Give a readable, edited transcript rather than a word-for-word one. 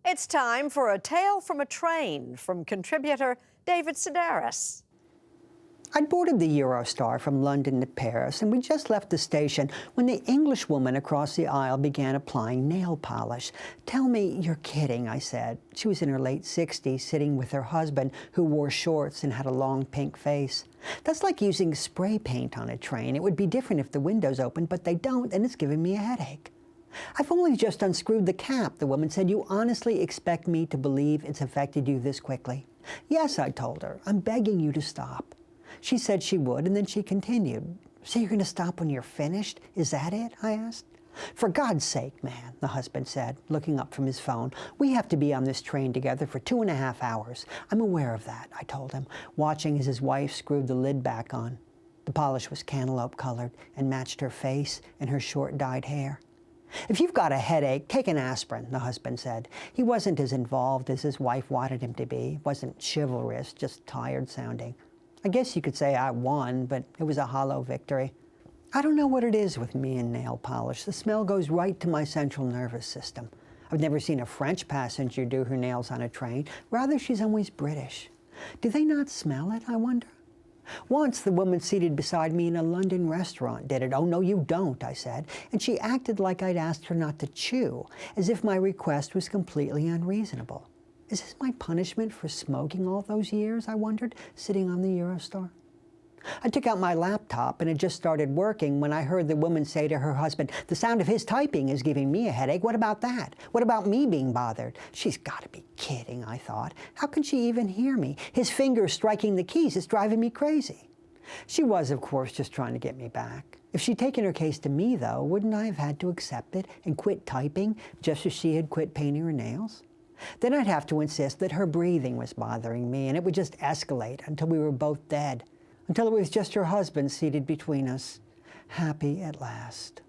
It's time for a tale from a train from contributor David Sedaris. I'd boarded the Eurostar from London to Paris, and we just left the station when the English woman across the aisle began applying nail polish. "Tell me you're kidding," I said. She was in her late 60s, sitting with her husband, who wore shorts and had a long pink face. "That's like using spray paint on a train. It would be different if the windows opened, but they don't, and it's giving me a headache." "I've only just unscrewed the cap," the woman said. "You honestly expect me to believe it's affected you this quickly?" "Yes," I told her. "I'm begging you to stop." She said she would, and then she continued. "So you're going to stop when you're finished? Is that it?" I asked. "For God's sake, man," the husband said, looking up from his phone. "We have to be on this train together for 2.5 hours. I'm aware of that," I told him, watching as his wife screwed the lid back on. The polish was cantaloupe-colored and matched her face and her short dyed hair. "If you've got a headache, take an aspirin," the husband said. He wasn't as involved as his wife wanted him to be. Wasn't chivalrous, just tired-sounding. I guess you could say I won, but it was a hollow victory. I don't know what it is with me and nail polish. The smell goes right to my central nervous system. I've never seen a French passenger do her nails on a train. Rather, she's always British. Do they not smell it, I wonder? Once, the woman seated beside me in a London restaurant did it. "Oh, no, you don't," I said, and she acted like I'd asked her not to chew, as if my request was completely unreasonable. Is this my punishment for smoking all those years, I wondered, sitting on the Eurostar? I took out my laptop, and it just started working when I heard the woman say to her husband, "The sound of his typing is giving me a headache. What about that? What about me being bothered?" She's got to be kidding, I thought. How can she even hear me? His fingers striking the keys is driving me crazy. She was, of course, just trying to get me back. If she'd taken her case to me, though, wouldn't I have had to accept it and quit typing just as she had quit painting her nails? Then I'd have to insist that her breathing was bothering me, and it would just escalate until we were both dead, until it was just her husband seated between us, happy at last.